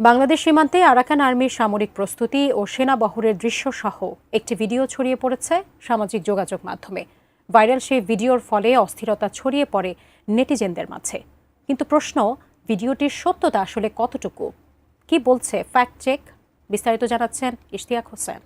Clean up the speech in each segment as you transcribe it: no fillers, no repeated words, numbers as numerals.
বাংলাদেশ সীমান্তে আরাকান আর্মির সামরিক প্রস্তুতি ও সেনাবহরের দৃশ্যসহ একটি ভিডিও ছড়িয়ে পড়েছে সামাজিক যোগাযোগ মাধ্যমে। ভাইরাল সেই ভিডিওর ফলে অস্থিরতা ছড়িয়ে পড়ে নেটিজেনদের মাঝে। কিন্তু প্রশ্ন, ভিডিওটির সত্যতা আসলে কতটুকু? কি বলছে ফ্যাক্ট চেক? বিস্তারিত জানাচ্ছেন ইশতিয়াক হোসেন।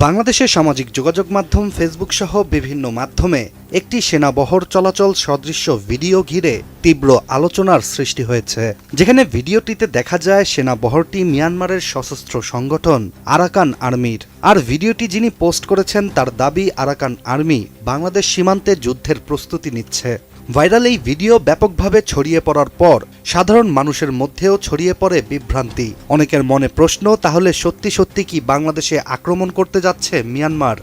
বাংলাদেশের সামাজিক যোগাযোগ মাধ্যম ফেসবুক সহ বিভিন্ন মাধ্যমে একটি সেনাবহর চলাচল সদৃশ্য ভিডিও ঘিরে তীব্র আলোচনার সৃষ্টি হয়েছে, যেখানে ভিডিওটিতে দেখা যায় সেনাবহরটি মিয়ানমারের সশস্ত্র সংগঠন আরাকান আর্মির। আর ভিডিওটি যিনি পোস্ট করেছেন তার দাবি আরাকান আর্মি বাংলাদেশ সীমান্তে যুদ্ধের প্রস্তুতি নিচ্ছে। ভাইরাল এই ভিডিও ব্যাপকভাবে ছড়িয়ে পড়ার পর সাধারণ মানুষের মধ্যেও ছড়িয়ে পড়ে বিভ্রান্তি। অনেকের মনে প্রশ্ন, তাহলে সত্যি সত্যি কি বাংলাদেশে আক্রমণ করতে যাচ্ছে মিয়ানমার?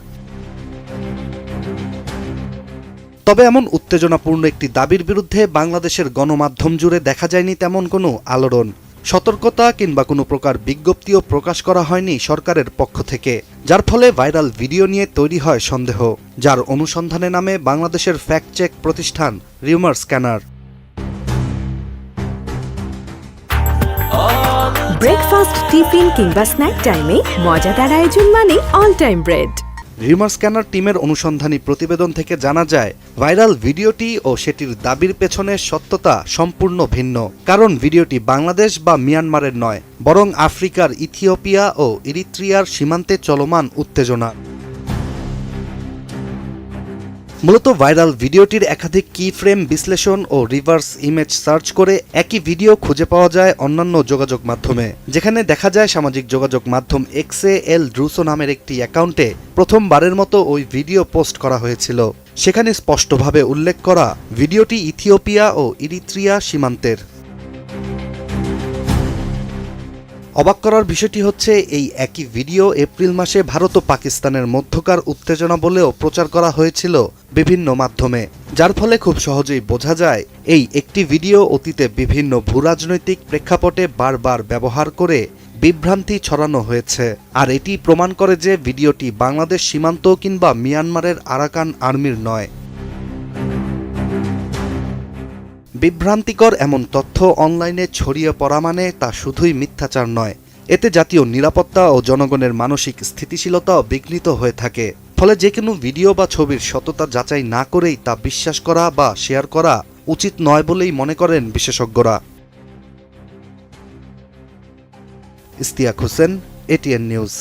তবে এমন উত্তেজনাপূর্ণ একটি দাবির বিরুদ্ধে বাংলাদেশের গণমাধ্যম জুড়ে দেখা যায়নি তেমন কোনো আলোড়ন, সতর্কতা কিংবা কোনো প্রকার বিজ্ঞপ্তিও প্রকাশ করা হয়নি সরকারের পক্ষ থেকে, যার ফলে ভাইরাল ভিডিও নিয়ে তৈরি হয় সন্দেহ, যার অনুসন্ধানে নামে বাংলাদেশের ফ্যাক্ট চেক প্রতিষ্ঠান রিউমার স্ক্যানার। ব্রেকফাস্ট, টিফিন কিংবা স্ন্যাক টাইমে মজাদার আয়োজন মানে all time bread. Rumour scanner টিমের অনুসন্ধানী প্রতিবেদন থেকে জানা যায়, ভাইরাল ভিডিওটি ও সেটির দাবির পেছনে সত্যতা সম্পূর্ণ ভিন্ন। কারণ ভিডিওটি বাংলাদেশ বা মিয়ানমারের নয়, বরং আফ্রিকার ইথিওপিয়া ও ইরিত্রিয়ার সীমান্তে চলমান উত্তেজনা। মূলত ভাইরাল ভিডিওটির একাধিক কি ফ্রেম বিশ্লেষণ ও রিভার্স ইমেজ সার্চ করে একই ভিডিও খুঁজে পাওয়া যায় অন্যান্য যোগাযোগ মাধ্যমে, যেখানে দেখা যায় সামাজিক যোগাযোগ মাধ্যম এক্সে এল ড্রুসো নামের একটি অ্যাকাউন্টে প্রথমবারের মতো ওই ভিডিও পোস্ট করা হয়েছিল। সেখানে স্পষ্টভাবে উল্লেখ করা ভিডিওটি ইথিওপিয়া ও ইরিত্রিয়া সীমান্তের। অবাক করার বিষয়টি হচ্ছে, এই একই ভিডিও এপ্রিল মাসে ভারত ও পাকিস্তানের মধ্যকার উত্তেজনা বলেও প্রচার করা হয়েছিল বিভিন্ন মাধ্যমে, যার ফলে খুব সহজেই বোঝা যায় এই একটি ভিডিও অতীতে বিভিন্ন ভূরাজনৈতিক প্রেক্ষাপটে বারবার ব্যবহার করে বিভ্রান্তি ছড়ানো হয়েছে। আর এটি প্রমাণ করে যে ভিডিওটি বাংলাদেশ সীমান্ত কিংবা মিয়ানমারের আরাকান আর্মির নয়। বিভ্রান্তিকর এমন তথ্য অনলাইনে ছড়িয়ে পড়া মানে তা শুধুই মিথ্যাচার নয়, এতে জাতীয় নিরাপত্তা ও জনগণের মানসিক স্থিতিশীলতাও বিঘ্নিত হয়ে থাকে। ফলে যে কোনো ভিডিও বা ছবির সততা যাচাই না করেই তা বিশ্বাস করা বা শেয়ার করা উচিত নয় বলেই মনে করেন বিশেষজ্ঞরা। Ishtiaq Hossain, ATN news.